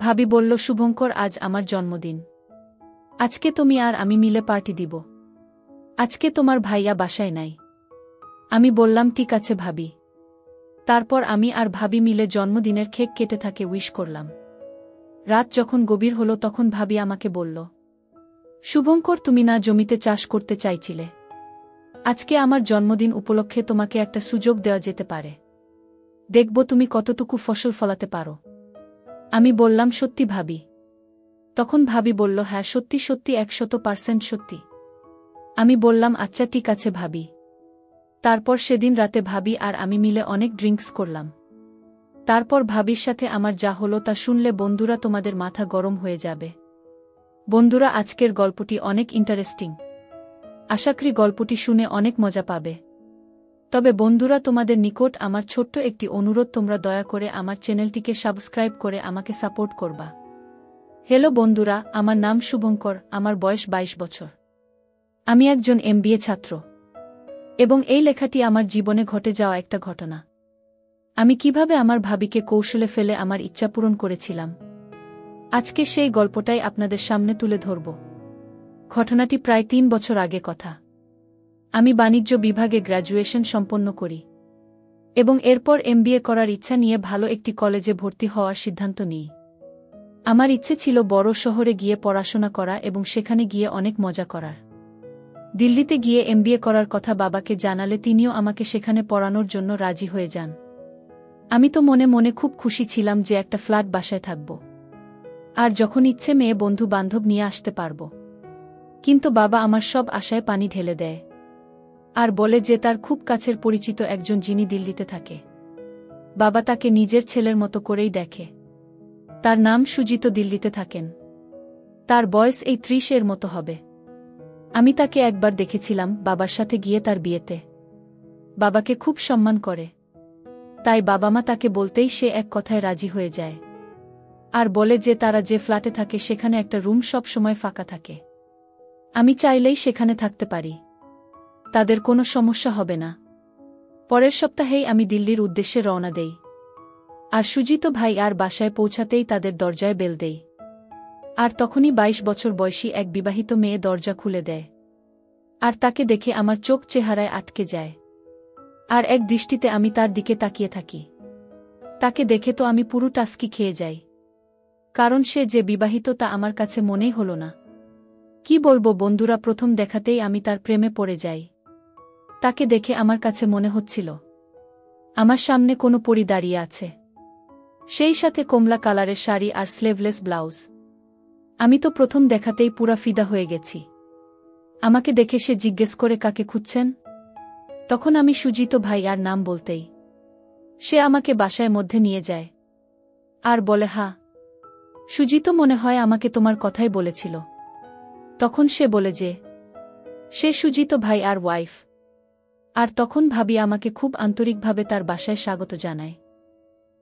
ভাবি বলল, শুভঙ্কর, আজ আমার জন্মদিন। আজকে তুমি আর আমি মিলে পার্টি দিব। আজকে তোমার ভাইয়া বাসায় নাই। আমি বললাম, ঠিক আছে ভাবি। তারপর আমি আর ভাবি মিলে জন্মদিনের কেক কেটে তাকে উইশ করলাম। রাত যখন গভীর হলো তখন ভাবি আমাকে বলল, শুভঙ্কর, তুমি না জমিতে চাষ করতে চাইছিলে? আজকে আমার জন্মদিন উপলক্ষে তোমাকে একটা সুযোগ দেওয়া যেতে পারে। দেখব তুমি কতটুকু ফসল ফলাতে পারো। আমি বললাম, সত্যি ভাবি? তখন ভাবি বলল, হ্যাঁ, সত্যি সত্যি, 100% সত্যি। আমি বললাম, আচ্ছা ঠিক আছে ভাবি। তারপর সেদিন রাতে ভাবি আর আমি মিলে অনেক ড্রিঙ্কস করলাম। তারপর ভাবির সাথে আমার যা হলো তা শুনলে বন্ধুরা তোমাদের মাথা গরম হয়ে যাবে। বন্ধুরা, আজকের গল্পটি অনেক ইন্টারেস্টিং। আশা করি গল্পটি শুনে অনেক মজা পাবে। তবে বন্ধুরা, তোমাদের নিকট আমার ছোট্ট একটি অনুরোধ, তোমরা দয়া করে আমার চ্যানেলটিকে সাবস্ক্রাইব করে আমাকে সাপোর্ট করবা। হ্যালো বন্ধুরা, আমার নাম শুভঙ্কর, আমার বয়স 22 বছর। আমি একজন MBA ছাত্র এবং এই লেখাটি আমার জীবনে ঘটে যাওয়া একটা ঘটনা। আমি কিভাবে আমার ভাবিকে কৌশলে ফেলে আমার ইচ্ছা পূরণ করেছিলাম, আজকে সেই গল্পটাই আপনাদের সামনে তুলে ধরব। ঘটনাটি প্রায় 3 বছর আগে কথা। আমি বাণিজ্য বিভাগে গ্র্যাজুয়েশন সম্পন্ন করি এবং এরপর MBA করার ইচ্ছা নিয়ে ভালো একটি কলেজে ভর্তি হওয়ার সিদ্ধান্ত নিই। আমার ইচ্ছে ছিল বড় শহরে গিয়ে পড়াশোনা করা এবং সেখানে গিয়ে অনেক মজা করার। দিল্লিতে গিয়ে MBA করার কথা বাবাকে জানালে তিনিও আমাকে সেখানে পড়ানোর জন্য রাজি হয়ে যান। আমি তো মনে মনে খুব খুশি ছিলাম যে একটা ফ্ল্যাট বাসায় থাকব আর যখন ইচ্ছে মেয়ে বন্ধু বান্ধব নিয়ে আসতে পারব। কিন্তু বাবা আমার সব আশায় পানি ঢেলে দেয় আর বলে যে তার খুব কাছের পরিচিত একজন যিনি দিল্লিতে থাকে, বাবা তাকে নিজের ছেলের মতো করেই দেখে। তার নাম সুজিত, দিল্লিতে থাকেন। তার বয়স এই 30-এর মতো হবে। আমি তাকে একবার দেখেছিলাম বাবার সাথে গিয়ে তার বিয়েতে। বাবাকে খুব সম্মান করে, তাই বাবা মা তাকে বলতেই সে এক কথায় রাজি হয়ে যায় আর বলে যে তারা যে ফ্ল্যাটে থাকে সেখানে একটা রুম সব সময় ফাঁকা থাকে। আমি চাইলেই সেখানে থাকতে পারি, তাদের কোনো সমস্যা হবে না। পরের সপ্তাহেই আমি দিল্লির উদ্দেশ্যে রওনা দেই আর সুজিত ভাই আর বাসায় পৌঁছাতেই তাদের দরজায় বেল দেই। আর তখনই 22 বছর বয়সী এক বিবাহিত মেয়ে দরজা খুলে দেয় আর তাকে দেখে আমার চোখ চেহারায় আটকে যায় আর এক দৃষ্টিতে আমি তার দিকে তাকিয়ে থাকি। তাকে দেখে তো আমি পুরো টাস্কি খেয়ে যাই, কারণ সে যে বিবাহিত তা আমার কাছে মনেই হলো না। কি বলবো বন্ধুরা, প্রথম দেখাতেই আমি তার প্রেমে পড়ে যাই। তাকে দেখে আমার কাছে মনে হচ্ছিল আমার সামনে কোনো পরী দাঁড়িয়ে আছে, সেই সাথে কমলা কালারের শাড়ি আর স্লিভলেস ব্লাউজ। আমি তো প্রথম দেখাতেই পুরা ফিদা হয়ে গেছি। আমাকে দেখে সে জিজ্ঞেস করে, কাকে খুঁজছেন? তখন আমি সুজিত ভাই আর নাম বলতেই সে আমাকে বাসায় মধ্যে নিয়ে যায় আর বলে, হ্যাঁ সুজিত, মনে হয় আমাকে তোমার কথাই বলেছিল। তখন সে বলে যে সে সুজিত ভাই আর ওয়াইফ। আর তখন ভাবি আমাকে খুব আন্তরিকভাবে তার বাসায় স্বাগত জানায়।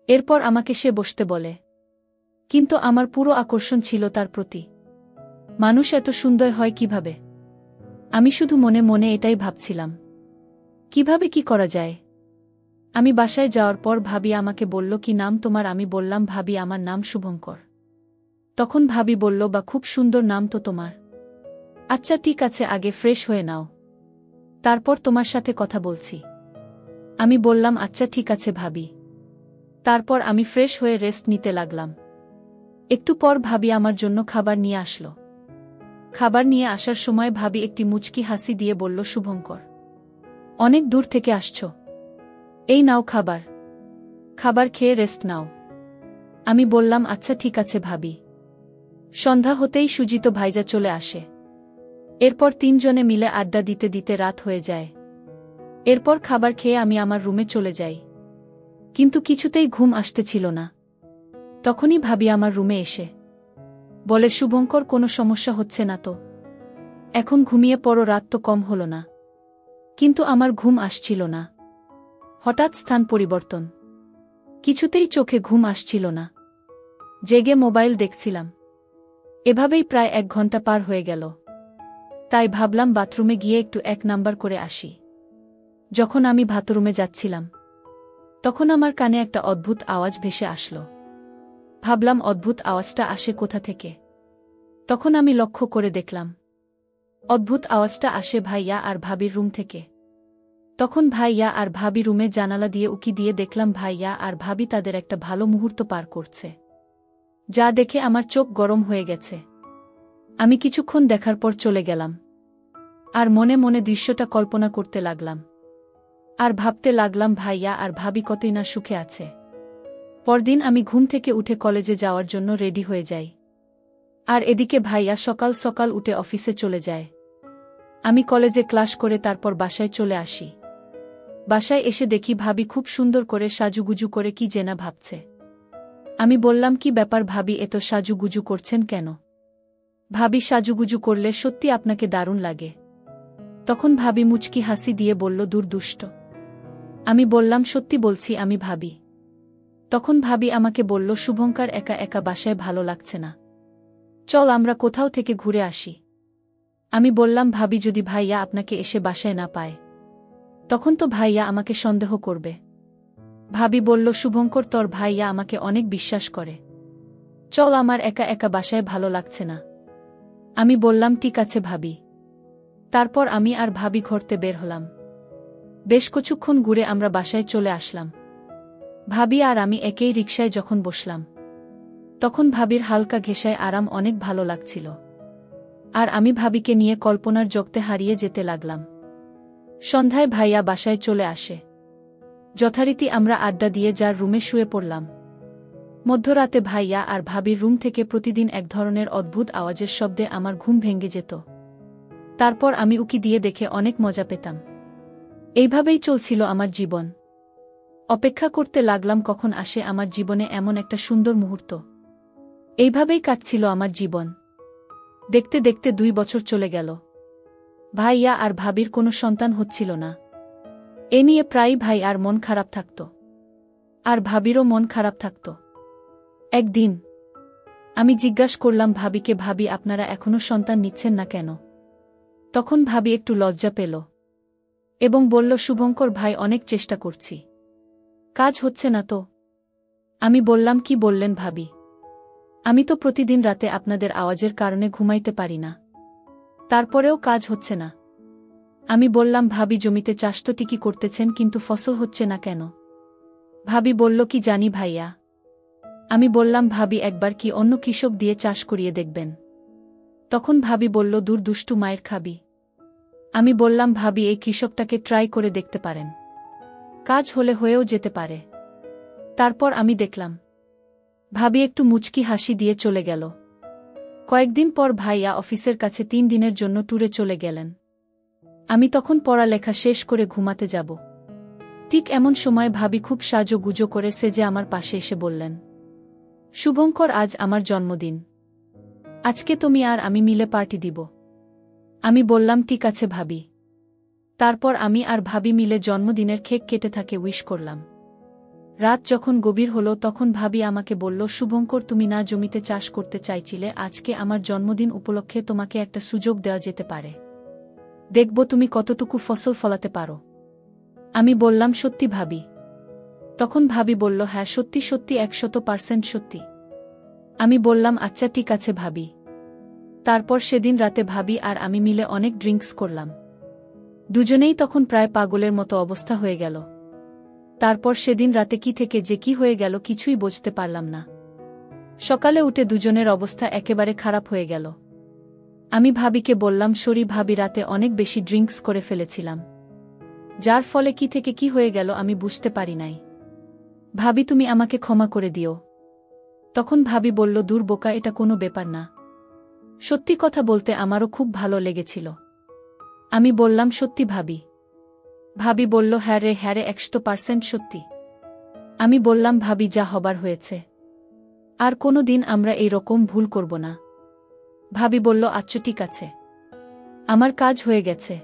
এরপর আমাকে সে বসতে বলে, কিন্তু আমার পুরো আকর্ষণ ছিল তার প্রতি। মানুষ এত সুন্দর হয় কিভাবে? আমি শুধু মনে মনে এটাই ভাবছিলাম, কিভাবে কি করা যায়। আমি বাসায় যাওয়ার পর ভাবি আমাকে বলল, কি নাম তোমার? আমি বললাম, ভাবি, আমার নাম শুভঙ্কর। তখন ভাবি বলল, বা খুব সুন্দর নাম তো তোমার। আচ্ছা ঠিক আছে, আগে ফ্রেশ হয়ে নাও, তারপর তোমার সাথে কথা বলছি। আমি বললাম, আচ্ছা ঠিক আছে ভাবি। তারপর আমি ফ্রেশ হয়ে রেস্ট নিতে লাগলাম। একটু পর ভাবি আমার জন্য খাবার নিয়ে আসলো। খাবার নিয়ে আসার সময় ভাবি একটি মুচকি হাসি দিয়ে বলল, শুভঙ্কর, অনেক দূর থেকে আসছো, এই নাও খাবার। খাবার খেয়ে রেস্ট নাও। আমি বললাম, আচ্ছা ঠিক আছে ভাবি। সন্ধ্যা হতেই সুজিত ভাইজা চলে আসে। এরপর 3 জনে মিলে আড্ডা দিতে দিতে রাত হয়ে যায়। এরপর খাবার খেয়ে আমি আমার রুমে চলে যাই, কিন্তু কিছুতেই ঘুম আসতেছিল না। তখনই ভাবি আমার রুমে এসে বলে, শুভঙ্কর, কোনো সমস্যা হচ্ছে না তো? এখন ঘুমিয়ে পড়ো, রাত তো কম হলো না। কিন্তু আমার ঘুম আসছিল না। হঠাৎ স্থান পরিবর্তন, কিছুতেই চোখে ঘুম আসছিল না। জেগে মোবাইল দেখছিলাম। এভাবেই প্রায় 1 ঘন্টা পার হয়ে গেল। তাই ভাবলাম বাথরুমে গিয়ে একটু 1 নাম্বার করে আসি। যখন আমি বাথরুমে যাচ্ছিলাম তখন আমার কানে একটা অদ্ভুত আওয়াজ ভেসে আসলো। ভাবলাম অদ্ভুত আওয়াজটা আসে কোথা থেকে। তখন আমি লক্ষ্য করে দেখলাম অদ্ভুত আওয়াজটা আসে ভাইয়া আর ভাবির রুম থেকে। তখন ভাইয়া আর ভাবি রুমে জানালা দিয়ে উকি দিয়ে দেখলাম ভাইয়া আর ভাবি তাদের একটা ভালো মুহূর্ত পার করছে, যা দেখে আমার চোখ গরম হয়ে গেছে। আমি কিছুক্ষণ দেখার পর চলে গেলাম আর মনে মনে দৃশ্যটা কল্পনা করতে লাগলাম আর ভাবতে লাগলাম ভাইয়া আর ভাবি কতই না সুখে আছে। পরদিন আমি ঘুম থেকে উঠে কলেজে যাওয়ার জন্য রেডি হয়ে যাই, আর এদিকে ভাইয়া সকাল সকাল উঠে অফিসে চলে যায়। আমি কলেজে ক্লাস করে তারপর বাসায় চলে আসি। বাসায় এসে দেখি ভাবি খুব সুন্দর করে সাজুগুজু করে কি যেনা ভাবছে। আমি বললাম, কি ব্যাপার ভাবি, এত সাজুগুজু করছেন কেন? ভাবি, সাজুগুজু করলে সত্যি আপনাকে দারুণ লাগে। তখন ভাবি মুচকি হাসি দিয়ে বলল, দূর দুষ্ট। আমি বললাম, সত্যি বলছি আমি ভাবি। তখন ভাবি আমাকে বলল, শুভঙ্কর একা একা বাসায় ভালো লাগছে না, চল আমরা কোথাও থেকে ঘুরে আসি। আমি বললাম, ভাবি যদি ভাইয়া আপনাকে এসে বাসায় না পায় তখন তো ভাইয়া আমাকে সন্দেহ করবে। ভাবি বলল, শুভঙ্কর তোর ভাইয়া আমাকে অনেক বিশ্বাস করে, চল আমার একা একা বাসায় ভালো লাগছে না। আমি বললাম, ঠিক আছে ভাবি। তারপর আমি আর ভাবি ঘুরতে বের হলাম। বেশ কিছুক্ষণ ঘুরে আমরা বাসায় চলে আসলাম। ভাবি আর আমি একই রিকশায় যখন বসলাম তখন ভাবির হালকা ঘেঁষায় আরাম অনেক ভালো লাগছিল, আর আমি ভাবিকে নিয়ে কল্পনার জগতে হারিয়ে যেতে লাগলাম। সন্ধ্যায় ভাইয়া বাসায় চলে আসে। যথারীতি আমরা আড্ডা দিয়ে যার রুমে শুয়ে পড়লাম। মধ্যরাতে ভাইয়া আর ভাবির রুম থেকে প্রতিদিন এক ধরনের অদ্ভুত আওয়াজের শব্দে আমার ঘুম ভেঙে যেত। তারপর আমি উকি দিয়ে দেখে অনেক মজা পেতাম। এইভাবেই চলছিল আমার জীবন। অপেক্ষা করতে লাগলাম কখন আসে আমার জীবনে এমন একটা সুন্দর মুহূর্ত। এইভাবেই কাটছিল আমার জীবন। দেখতে দেখতে 2 বছর চলে গেল। ভাইয়া আর ভাবির কোনো সন্তান হচ্ছিল না। এ নিয়ে প্রায়ই ভাই আর মন খারাপ থাকত, আর ভাবিরও মন খারাপ থাকত। একদিন আমি জিজ্ঞাসা করলাম ভাবিকে, ভাবি আপনারা এখনো সন্তান নিচ্ছেন না কেন? তখন ভাবি একটু লজ্জা পেল এবং বলল, শুভঙ্কর ভাই, অনেক চেষ্টা করছি, কাজ হচ্ছে না তো। আমি বললাম, কি বললেন ভাবি? আমি তো প্রতিদিন রাতে আপনাদের আওয়াজের কারণে ঘুমাইতে পারি না, তারপরেও কাজ হচ্ছে না। আমি বললাম, ভাবি জমিতে চাষ তো ঠিকই করতেছেন, কিন্তু ফসল হচ্ছে না কেন? ভাবি বলল, কি জানি ভাইয়া। আমি বললাম, ভাবি একবার কি অন্য কৃষক দিয়ে চাষ করিয়ে দেখবেন? তখন ভাবি বলল, দূর দুষ্টু মায়ের খাবি। আমি বললাম, ভাবি এই কৃষকটাকে ট্রাই করে দেখতে পারেন, কাজ হলে হয়েও যেতে পারে। তারপর আমি দেখলাম ভাবি একটু মুচকি হাসি দিয়ে চলে গেল। কয়েকদিন পর ভাইয়া অফিসের কাছে 3 দিনের জন্য ট্যুরে চলে গেলেন। আমি তখন পড়ালেখা শেষ করে ঘুমাতে যাব। ঠিক এমন সময় ভাবি খুব সাজুগুজু করে সেজে আমার পাশে এসে বললেন, শুভঙ্কর, আজ আমার জন্মদিন, আজকে তুমি আর আমি মিলে পার্টি দিব। আমি বললাম, ঠিক আছে ভাবি। তারপর আমি আর ভাবি মিলে জন্মদিনের কেক কেটে থাকে উইশ করলাম। রাত যখন গভীর হলো তখন ভাবি আমাকে বলল, শুভঙ্কর, তুমি না জমিতে চাষ করতে চাইছিলে, আজকে আমার জন্মদিন উপলক্ষে তোমাকে একটা সুযোগ দেওয়া যেতে পারে, দেখব তুমি কতটুকু ফসল ফলাতে পারো। আমি বললাম, সত্যি ভাবি? তখন ভাবি বলল, হ্যাঁ সত্যি সত্যি, 100% সত্যি। আমি বললাম, আচ্ছা ঠিক আছে ভাবি। তারপর সেদিন রাতে ভাবি আর আমি মিলে অনেক ড্রিঙ্কস করলাম। দুজনেই তখন প্রায় পাগলের মতো অবস্থা হয়ে গেল। তারপর সেদিন রাতে কি থেকে যে কি হয়ে গেল কিছুই বুঝতে পারলাম না। সকালে উঠে দুজনের অবস্থা একেবারে খারাপ হয়ে গেল। আমি ভাবিকে বললাম, সরি ভাবি, রাতে অনেক বেশি ড্রিঙ্কস করে ফেলেছিলাম, যার ফলে কি থেকে কি হয়ে গেল আমি বুঝতে পারি নাই। ভাবি তুমি আমাকে ক্ষমা করে দিও। তখন ভাবি বলল, দূর বোকা, এটা কোনো ব্যাপার না, সত্যি কথা বলতে আমারও খুব ভালো লেগেছিল। আমি বললাম, সত্যি ভাবি? ভাবি বলল, হ্যাঁ রে 100% সত্যি। আমি বললাম, ভাবি যা হবার হয়েছে, আর কোনো দিন আমরা এই রকম ভুল করব না। ভাবি বলল, আচ্ছা ঠিক আছে, আমার কাজ হয়ে গেছে।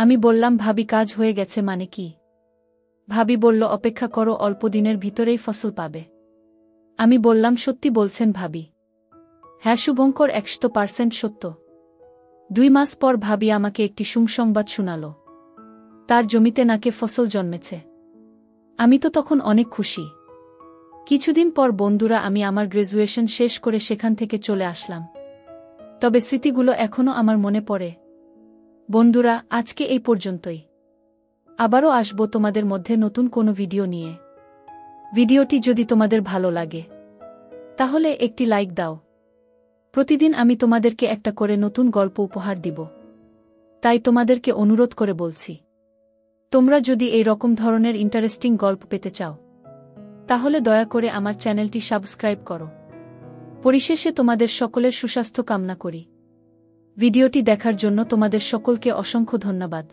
আমি বললাম, ভাবি কাজ হয়ে গেছে মানে কি? ভাবি বলল, অপেক্ষা করো, অল্প দিনের ভিতরেই ফসল পাবে। আমি বললাম, সত্যি বলছেন ভাবি? হ্যাঁ শুভঙ্কর, 100% সত্য। 2 মাস পর ভাবি আমাকে একটি সুসংবাদ শোনাল, তার জমিতে নাকি ফসল জন্মেছে। আমি তো তখন অনেক খুশি, কিছুদিন পর বন্ধুরা আমি আমার গ্র্যাজুয়েশন শেষ করে সেখান থেকে চলে আসলাম। তবে স্মৃতিগুলো এখনও আমার মনে পড়ে। বন্ধুরা, আজকে এই পর্যন্তই। আবারও আসব তোমাদের মধ্যে নতুন কোনো ভিডিও নিয়ে। ভিডিওটি যদি তোমাদের ভালো লাগে তাহলে একটি লাইক দাও। প্রতিদিন আমি তোমাদেরকে একটা করে নতুন গল্প উপহার দিব। তাই তোমাদেরকে অনুরোধ করে বলছি, তোমরা যদি এই রকম ধরনের ইন্টারেস্টিং গল্প পেতে চাও তাহলে দয়া করে আমার চ্যানেলটি সাবস্ক্রাইব করো। পরিশেষে তোমাদের সকলের সুস্বাস্থ্য কামনা করি। ভিডিওটি দেখার জন্য তোমাদের সকলকে অসংখ্য ধন্যবাদ।